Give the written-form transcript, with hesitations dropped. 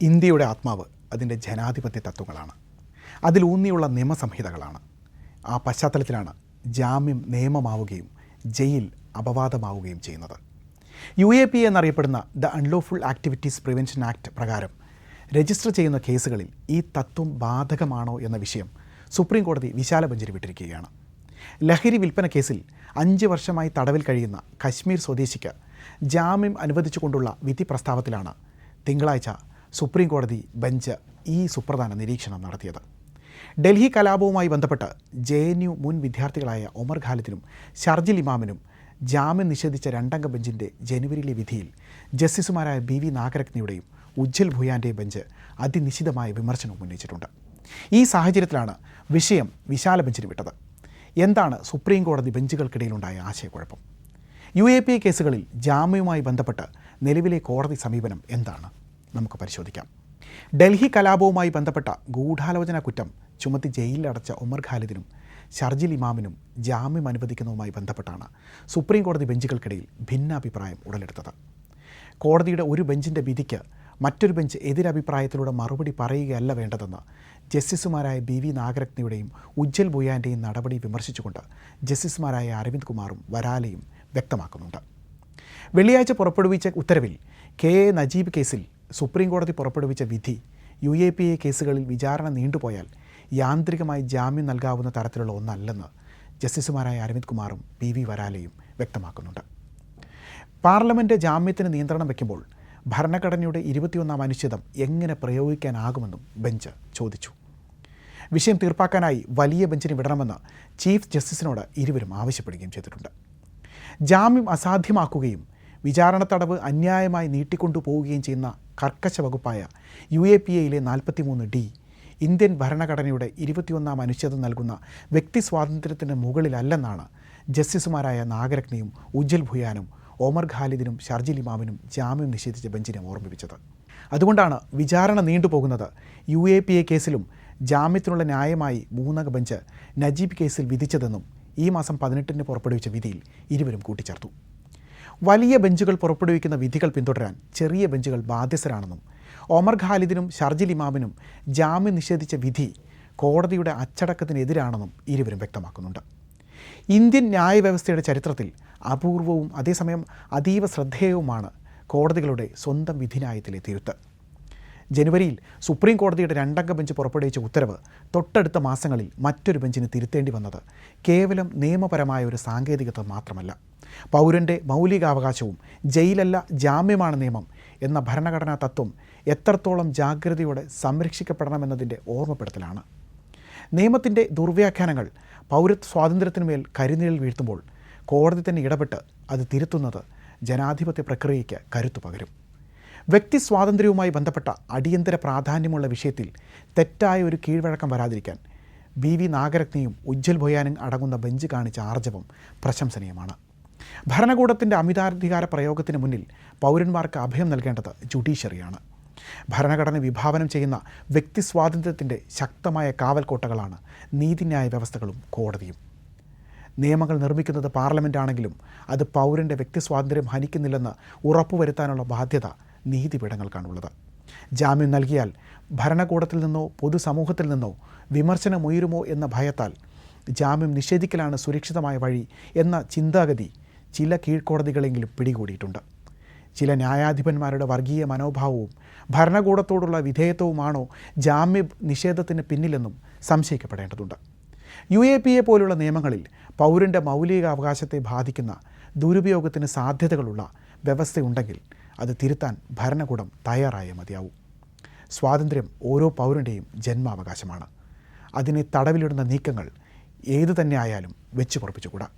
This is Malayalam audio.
ഇന്ത്യയുടെ ആത്മാവ് അതിൻ്റെ ജനാധിപത്യ തത്വങ്ങളാണ്. അതിലൂന്നിയുള്ള നിയമസംഹിതകളാണ്. ആ പശ്ചാത്തലത്തിലാണ് ജാമ്യം നിയമമാവുകയും ജയിൽ അപവാദമാവുകയും ചെയ്യുന്നത്. UAPA എന്നറിയപ്പെടുന്ന the unlawful activities prevention act പ്രകാരം രജിസ്റ്റർ ചെയ്യുന്ന കേസുകളിൽ ഈ തത്വം ബാധകമാണോ എന്ന വിഷയം സുപ്രീം കോടതി വിശാല ബെഞ്ചിന് വിട്ടിരിക്കുകയാണ്. ലഹരി വിൽപ്പന കേസിൽ 5 വർഷമായി തടവിൽ കഴിയുന്ന കശ്മീർ സ്വദേശിക്ക് ജാമ്യം അനുവദിച്ചുകൊണ്ടുള്ള വിധി പ്രസ്താവത്തിലാണ് തിങ്കളാഴ്ച സുപ്രീം കോടതി ബെഞ്ച് ഈ സുപ്രധാന നിരീക്ഷണം നടത്തിയത്. ഡൽഹി കലാപവുമായി ബന്ധപ്പെട്ട് JNU മുൻ വിദ്യാർത്ഥികളായ ഒമർ ഖാലിദിനും ഷർജിൽ ഇമാമിനും ജാമ്യം നിഷേധിച്ച 2-അംഗ ബെഞ്ചിൻ്റെ ജനുവരിയിലെ വിധിയിൽ ജസ്റ്റിസുമാരായ BV നാഗരത്നയുടെയും ഉജ്ജൽ ഭുയാൻ്റെയും ബെഞ്ച് അതിനിശിതമായ വിമർശനം ഉന്നയിച്ചിട്ടുണ്ട്. ഈ സാഹചര്യത്തിലാണ് വിഷയം വിശാല ബെഞ്ചിന് വിട്ടത്. എന്താണ് സുപ്രീം കോടതി ബെഞ്ചുകൾക്കിടയിലുണ്ടായ ആശയക്കുഴപ്പം? UAPA കേസുകളിൽ ജാമ്യവുമായി ബന്ധപ്പെട്ട് നിലവിലെ കോടതി സമീപനം എന്താണ്? നമുക്ക് പരിശോധിക്കാം. ഡൽഹി കലാപവുമായി ബന്ധപ്പെട്ട ഗൂഢാലോചന കുറ്റം ചുമത്തി ജയിലിലടച്ച ഒമർ ഖാലിദിനും ഷർജിൽ ഇമാമിനും ജാമ്യം അനുവദിക്കുന്നതുമായി ബന്ധപ്പെട്ടാണ് സുപ്രീം കോടതി ബെഞ്ചുകൾക്കിടയിൽ ഭിന്നാഭിപ്രായം ഉടലെടുത്തത്. കോടതിയുടെ ഒരു ബെഞ്ചിൻ്റെ വിധിക്ക് മറ്റൊരു ബെഞ്ച് എതിരഭിപ്രായത്തിലൂടെ മറുപടി പറയുകയല്ല വേണ്ടതെന്ന് ജസ്റ്റിസുമാരായ BV നാഗരത്നയുടെയും ഉജ്ജൽ ഭുയാൻ്റെയും നടപടി വിമർശിച്ചുകൊണ്ട് ജസ്റ്റിസുമാരായ അരവിന്ദ് കുമാറും വരാലയും വ്യക്തമാക്കുന്നുണ്ട്. വെള്ളിയാഴ്ച പുറപ്പെടുവിച്ച ഉത്തരവിൽ KA നജീബ് കേസിൽ സുപ്രീം കോടതി പുറപ്പെടുവിച്ച വിധി UAPA കേസുകളിൽ വിചാരണ നീണ്ടുപോയാൽ യാന്ത്രികമായി ജാമ്യം നൽകാവുന്ന തരത്തിലുള്ള ഒന്നല്ലെന്ന് ജസ്റ്റിസുമാരായ അരവിന്ദ് കുമാറും PV വരാലയും വ്യക്തമാക്കുന്നുണ്ട്. പാർലമെൻറ്റ് ജാമ്യത്തിന് നിയന്ത്രണം വയ്ക്കുമ്പോൾ ഭരണഘടനയുടെ 21-ാം അനുച്ഛേദം എങ്ങനെ പ്രയോഗിക്കാനാകുമെന്നും ബെഞ്ച് ചോദിച്ചു. വിഷയം തീർപ്പാക്കാനായി വലിയ ബെഞ്ചിന് വിടണമെന്ന് ചീഫ് ജസ്റ്റിസിനോട് ഇരുവരും ആവശ്യപ്പെടുകയും ചെയ്തിട്ടുണ്ട്. ജാമ്യം അസാധ്യമാക്കുകയും വിചാരണ തടവ് അന്യായമായി നീട്ടിക്കൊണ്ടുപോവുകയും ചെയ്യുന്ന കർക്കശ വകുപ്പായ UAPAയിലെ 43D ഇന്ത്യൻ ഭരണഘടനയുടെ 21-ാം അനുച്ഛേദം നൽകുന്ന വ്യക്തി സ്വാതന്ത്ര്യത്തിന് മുകളിലല്ലെന്നാണ് ജസ്റ്റിസുമാരായ നാഗരത്നയും ഉജ്ജൽ ഭുയാനും ഒമർ ഖാലിദിനും ഷർജിൽ ഇമാമിനും ജാമ്യം നിഷേധിച്ച ബെഞ്ചിനെ ഓർമ്മിപ്പിച്ചത്. അതുകൊണ്ടാണ് വിചാരണ നീണ്ടുപോകുന്നത്. UAPA കേസിലും ജാമ്യത്തിനുള്ള ന്യായമായി 3-അംഗ ബെഞ്ച് നജീബ് കേസിൽ വിധിച്ചതെന്നും ഈ മാസം 18-ന് പുറപ്പെടുവിച്ച വിധിയിൽ ഇരുവരും കൂട്ടിച്ചേർത്തു. വലിയ ബെഞ്ചുകൾ പുറപ്പെടുവിക്കുന്ന വിധികൾ പിന്തുടരാൻ ചെറിയ ബെഞ്ചുകൾ ബാധ്യസ്ഥരാണെന്നും ഒമർ ഖാലിദിനും ഷർജിൽ ഇമാമിനും ജാമ്യം നിഷേധിച്ച വിധി കോടതിയുടെ അച്ചടക്കത്തിനെതിരാണെന്നും ഇരുവരും വ്യക്തമാക്കുന്നുണ്ട്. ഇന്ത്യൻ ന്യായവ്യവസ്ഥയുടെ ചരിത്രത്തിൽ അപൂർവവും അതേസമയം അതീവ ശ്രദ്ധേയവുമാണ് കോടതികളുടെ സ്വന്തം വിധിന്യായത്തിലെ തിരുത്ത്. ജനുവരിയിൽ സുപ്രീം കോടതിയുടെ 2-അംഗ ബെഞ്ച് പുറപ്പെടുവിച്ച ഉത്തരവ് തൊട്ടടുത്ത മാസങ്ങളിൽ മറ്റൊരു ബെഞ്ചിന് തിരുത്തേണ്ടി വന്നത് കേവലം നിയമപരമായ ഒരു സാങ്കേതികത്വം മാത്രമല്ല, പൗരൻ്റെ മൗലികാവകാശവും ജയിലല്ല ജാമ്യമാണ് നിയമം എന്ന ഭരണഘടനാ തത്വം എത്രത്തോളം ജാഗ്രതയോടെ സംരക്ഷിക്കപ്പെടണമെന്നതിൻ്റെ ഓർമ്മപ്പെടുത്തലാണ്. നിയമത്തിൻ്റെ ദുർവ്യാഖ്യാനങ്ങൾ പൗരത്വ സ്വാതന്ത്ര്യത്തിനുമേൽ കരിനിഴൽ വീഴ്ത്തുമ്പോൾ കോടതി തന്നെ ഇടപെട്ട് അത് തിരുത്തുന്നത് ജനാധിപത്യ പ്രക്രിയയ്ക്ക് കരുത്തു പകരും. വ്യക്തി സ്വാതന്ത്ര്യവുമായി ബന്ധപ്പെട്ട അടിയന്തര പ്രാധാന്യമുള്ള വിഷയത്തിൽ തെറ്റായ ഒരു കീഴ്വഴക്കം വരാതിരിക്കാൻ BV നാഗരത്നയും ഉജ്ജൽ ഭുയാനും അടങ്ങുന്ന ബെഞ്ച് കാണിച്ച ആർജവം പ്രശംസനീയമാണ്. ഭരണകൂടത്തിൻ്റെ അമിതാധികാര പ്രയോഗത്തിന് മുന്നിൽ പൗരന്മാർക്ക് അഭയം നൽകേണ്ടത് ജുഡീഷ്യറിയാണ്. ഭരണഘടന വിഭാവനം ചെയ്യുന്ന വ്യക്തി സ്വാതന്ത്ര്യത്തിൻ്റെ ശക്തമായ കാവൽക്കോട്ടകളാണ് നീതിന്യായ വ്യവസ്ഥകളും കോടതിയും. നിയമങ്ങൾ നിർമ്മിക്കുന്നത് പാർലമെൻറ്റാണെങ്കിലും അത് പൗരൻ്റെ വ്യക്തി സ്വാതന്ത്ര്യം ഹനിക്കുന്നില്ലെന്ന് ഉറപ്പുവരുത്താനുള്ള ബാധ്യത നീതിപീഠങ്ങൾക്കാണുള്ളത്. ജാമ്യം നൽകിയാൽ ഭരണകൂടത്തിൽ നിന്നോ പൊതുസമൂഹത്തിൽ നിന്നോ വിമർശനമുയരുമോ എന്ന ഭയത്താൽ ജാമ്യം നിഷേധിക്കലാണ് സുരക്ഷിതമായ വഴി എന്ന ചിന്താഗതി ചില കീഴ്ക്കോടതികളെങ്കിലും പിടികൂടിയിട്ടുണ്ട്. ചില ന്യായാധിപന്മാരുടെ വർഗീയ മനോഭാവവും ഭരണകൂടത്തോടുള്ള വിധേയത്വവുമാണോ ജാമ്യ നിഷേധത്തിന് പിന്നിലെന്നും സംശയിക്കപ്പെടേണ്ടതുണ്ട്. UAPA പോലുള്ള നിയമങ്ങളിൽ പൗരൻ്റെ മൗലികാവകാശത്തെ ബാധിക്കുന്ന ദുരുപയോഗത്തിന് സാധ്യതകളുള്ള വ്യവസ്ഥയുണ്ടെങ്കിൽ അത് തിരുത്താൻ ഭരണകൂടം തയ്യാറായേ മതിയാവൂ. സ്വാതന്ത്ര്യം ഓരോ പൗരൻ്റെയും ജന്മാവകാശമാണ്. അതിനെ തടവിലിടുന്ന നീക്കങ്ങൾ ഏതു തന്നെ ആയാലും വെച്ച് പൊറപ്പിച്ചുകൂടാ.